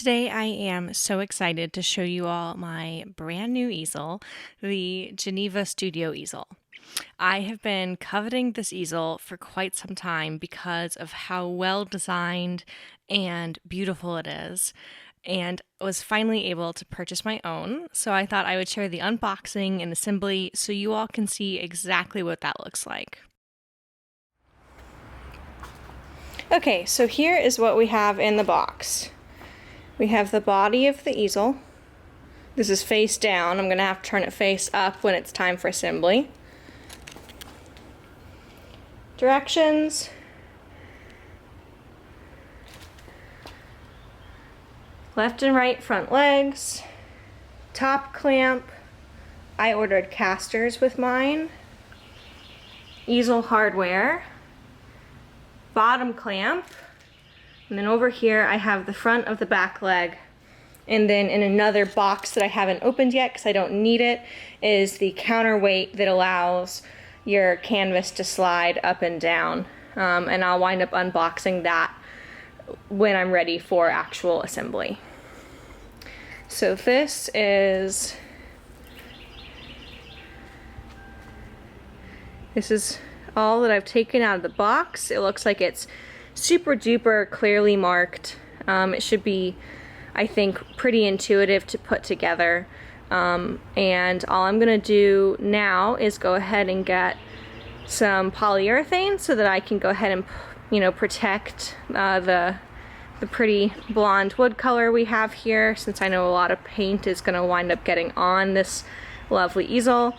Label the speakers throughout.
Speaker 1: Today I am so excited to show you all my brand new easel, the Geneva Studio Easel. I have been coveting this easel for quite some time because of how well designed and beautiful it is, and was finally able to purchase my own. So I thought I would share the unboxing and assembly so you all can see exactly what that looks like. Okay, so here is what we have in the box. We have the body of the easel. This is face down. I'm going to have to turn it face up when it's time for assembly. Directions. Left and right front legs. Top clamp. I ordered casters with mine. Easel hardware. Bottom clamp. And then over here I have the front of the back leg. And then in another box that I haven't opened yet because I don't need it is the counterweight that allows your canvas to slide up and down. And I'll wind up unboxing that when I'm ready for actual assembly. So this is all that I've taken out of the box. It looks like it's super duper clearly marked. It should be, I think, pretty intuitive to put together. And all I'm gonna do now is go ahead and get some polyurethane so that I can go ahead and, protect the pretty blonde wood color we have here, since I know a lot of paint is gonna wind up getting on this lovely easel.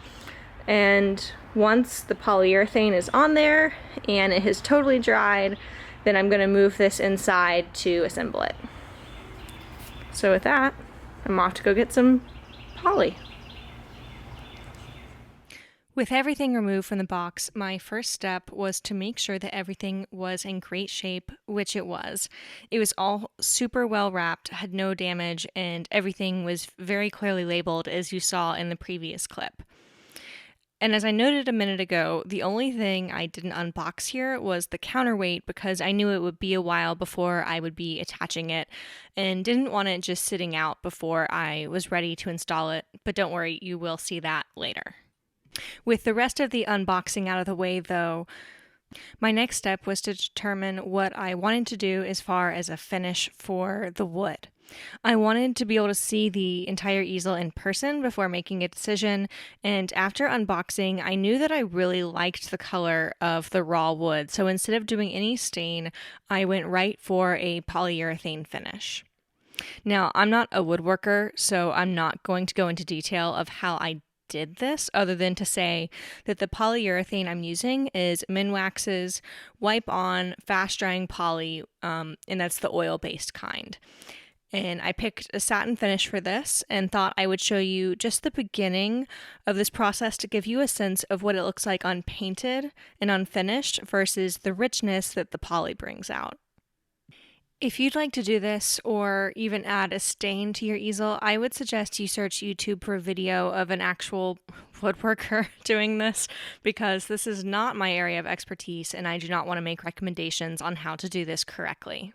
Speaker 1: And once the polyurethane is on there and it has totally dried, then I'm going to move this inside to assemble it. So with that, I'm off to go get some poly. With everything removed from the box, my first step was to make sure that everything was in great shape, which it was. It was all super well wrapped, had no damage, and everything was very clearly labeled, as you saw in the previous clip. And as I noted a minute ago, the only thing I didn't unbox here was the counterweight because I knew it would be a while before I would be attaching it and didn't want it just sitting out before I was ready to install it. But don't worry, you will see that later. With the rest of the unboxing out of the way though, my next step was to determine what I wanted to do as far as a finish for the wood. I wanted to be able to see the entire easel in person before making a decision, and after unboxing, I knew that I really liked the color of the raw wood, so instead of doing any stain, I went right for a polyurethane finish. Now, I'm not a woodworker, so I'm not going to go into detail of how I did this, other than to say that the polyurethane I'm using is Minwax's Wipe On Fast Drying Poly, and that's the oil-based kind. And I picked a satin finish for this and thought I would show you just the beginning of this process to give you a sense of what it looks like unpainted and unfinished versus the richness that the poly brings out. If you'd like to do this or even add a stain to your easel, I would suggest you search YouTube for a video of an actual woodworker doing this, because this is not my area of expertise and I do not want to make recommendations on how to do this correctly.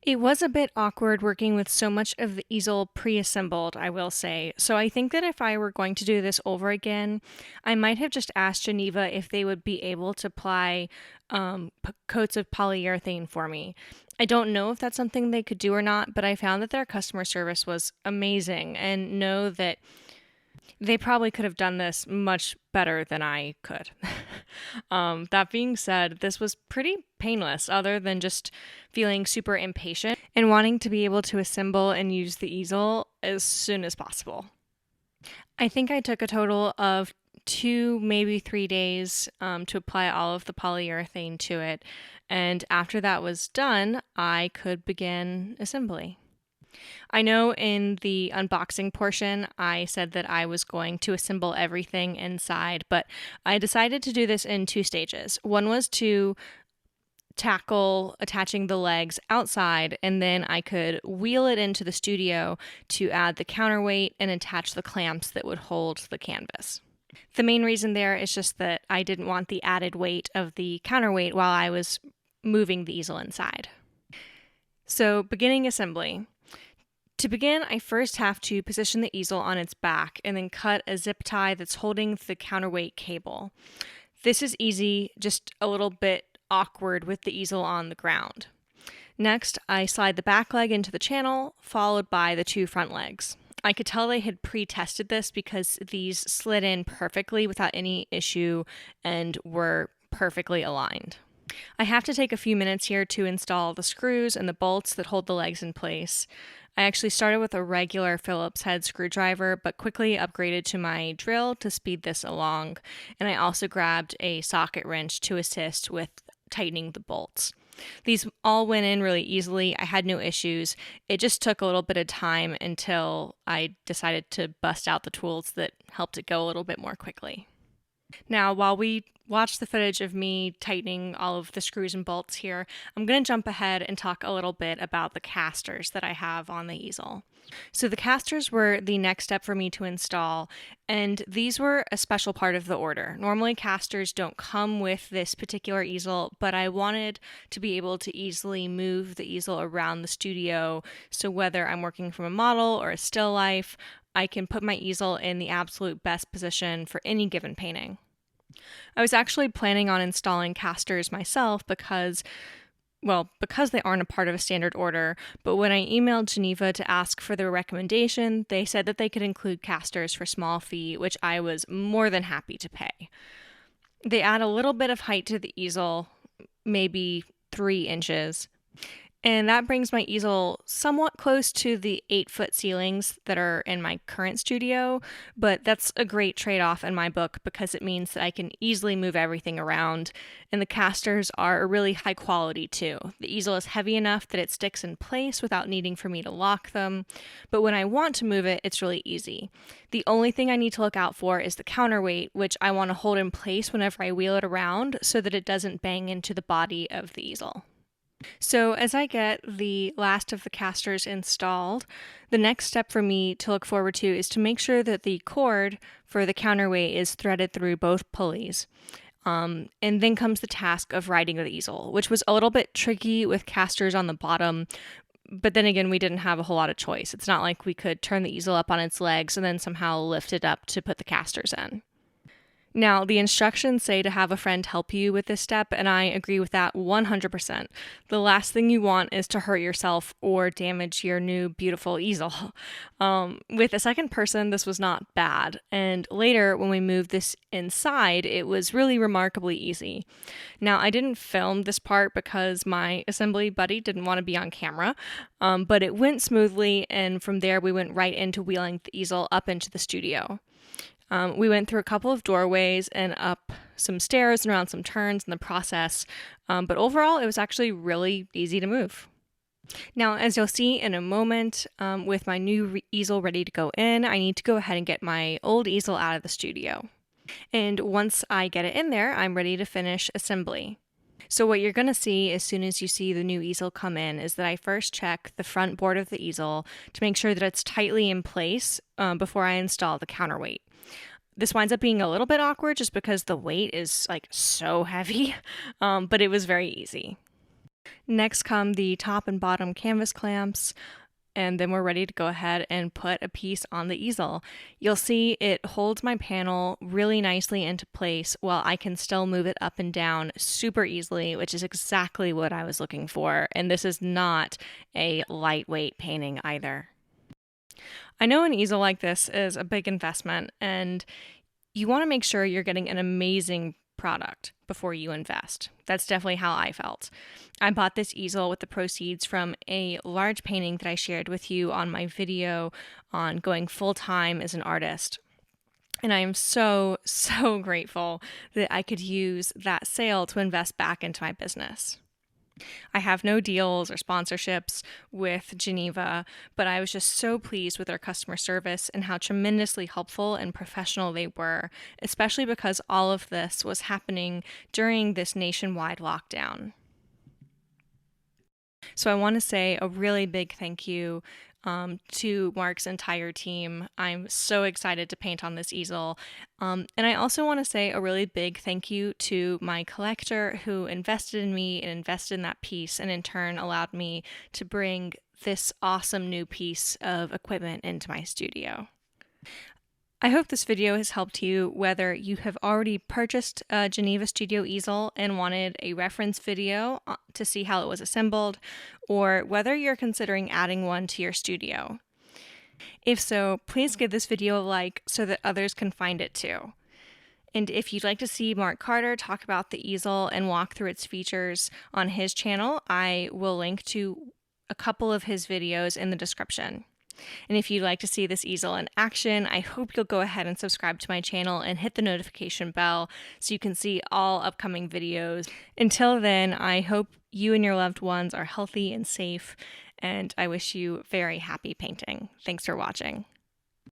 Speaker 1: It was a bit awkward working with so much of the easel pre-assembled, I will say, so I think that if I were going to do this over again, I might have just asked Geneva if they would be able to apply coats of polyurethane for me. I don't know if that's something they could do or not, but I found that their customer service was amazing and know that they probably could have done this much better than I could. That being said, this was pretty painless, other than just feeling super impatient and wanting to be able to assemble and use the easel as soon as possible. I think I took a total of 2, maybe 3 days to apply all of the polyurethane to it, and after that was done, I could begin assembly. I know in the unboxing portion I said that I was going to assemble everything inside, but I decided to do this in 2 stages. One was to tackle attaching the legs outside, and then I could wheel it into the studio to add the counterweight and attach the clamps that would hold the canvas. The main reason there is just that I didn't want the added weight of the counterweight while I was moving the easel inside. So beginning assembly. To begin, I first have to position the easel on its back and then cut a zip tie that's holding the counterweight cable. This is easy, just a little bit awkward with the easel on the ground. Next, I slide the back leg into the channel, followed by the 2 front legs. I could tell they had pre-tested this because these slid in perfectly without any issue and were perfectly aligned. I have to take a few minutes here to install the screws and the bolts that hold the legs in place. I actually started with a regular Phillips head screwdriver, but quickly upgraded to my drill to speed this along, and I also grabbed a socket wrench to assist with tightening the bolts. These all went in really easily. I had no issues. It just took a little bit of time until I decided to bust out the tools that helped it go a little bit more quickly. Now, while we watch the footage of me tightening all of the screws and bolts here, I'm going to jump ahead and talk a little bit about the casters that I have on the easel. So the casters were the next step for me to install, and these were a special part of the order. Normally casters don't come with this particular easel, but I wanted to be able to easily move the easel around the studio, so whether I'm working from a model or a still life, I can put my easel in the absolute best position for any given painting. I was actually planning on installing casters myself because they aren't a part of a standard order, but when I emailed Geneva to ask for their recommendation, they said that they could include casters for small fee, which I was more than happy to pay. They add a little bit of height to the easel, maybe 3 inches, and that brings my easel somewhat close to the 8-foot ceilings that are in my current studio, but that's a great trade-off in my book because it means that I can easily move everything around, and the casters are a really high quality too. The easel is heavy enough that it sticks in place without needing for me to lock them, but when I want to move it, it's really easy. The only thing I need to look out for is the counterweight, which I want to hold in place whenever I wheel it around so that it doesn't bang into the body of the easel. So as I get the last of the casters installed, the next step for me to look forward to is to make sure that the cord for the counterweight is threaded through both pulleys. And then comes the task of riding the easel, which was a little bit tricky with casters on the bottom. But then again, we didn't have a whole lot of choice. It's not like we could turn the easel up on its legs and then somehow lift it up to put the casters in. Now, the instructions say to have a friend help you with this step, and I agree with that 100%. The last thing you want is to hurt yourself or damage your new beautiful easel. With a second person, this was not bad, and later when we moved this inside, it was really remarkably easy. Now, I didn't film this part because my assembly buddy didn't want to be on camera, but it went smoothly, and from there we went right into wheeling the easel up into the studio. We went through a couple of doorways and up some stairs and around some turns in the process, but overall it was actually really easy to move. Now, as you'll see in a moment, with my new easel ready to go in, I need to go ahead and get my old easel out of the studio. And once I get it in there, I'm ready to finish assembly. So what you're going to see as soon as you see the new easel come in is that I first check the front board of the easel to make sure that it's tightly in place before I install the counterweight. This winds up being a little bit awkward just because the weight is like so heavy, but it was very easy. Next come the top and bottom canvas clamps, and then we're ready to go ahead and put a piece on the easel. You'll see it holds my panel really nicely into place while I can still move it up and down super easily, which is exactly what I was looking for, and this is not a lightweight painting either. I know an easel like this is a big investment, and you want to make sure you're getting an amazing product before you invest. That's definitely how I felt. I bought this easel with the proceeds from a large painting that I shared with you on my video on going full-time as an artist. And I am so, so grateful that I could use that sale to invest back into my business. I have no deals or sponsorships with Geneva, but I was just so pleased with their customer service and how tremendously helpful and professional they were, especially because all of this was happening during this nationwide lockdown. So I want to say a really big thank you to Mark's entire team. I'm so excited to paint on this easel. And I also want to say a really big thank you to my collector who invested in me and invested in that piece and in turn allowed me to bring this awesome new piece of equipment into my studio. I hope this video has helped you, whether you have already purchased a Geneva Studio Easel and wanted a reference video to see how it was assembled, or whether you're considering adding one to your studio. If so, please give this video a like so that others can find it too. And if you'd like to see Mark Carter talk about the easel and walk through its features on his channel, I will link to a couple of his videos in the description. And if you'd like to see this easel in action, I hope you'll go ahead and subscribe to my channel and hit the notification bell so you can see all upcoming videos. Until then, I hope you and your loved ones are healthy and safe, and I wish you very happy painting. Thanks for watching.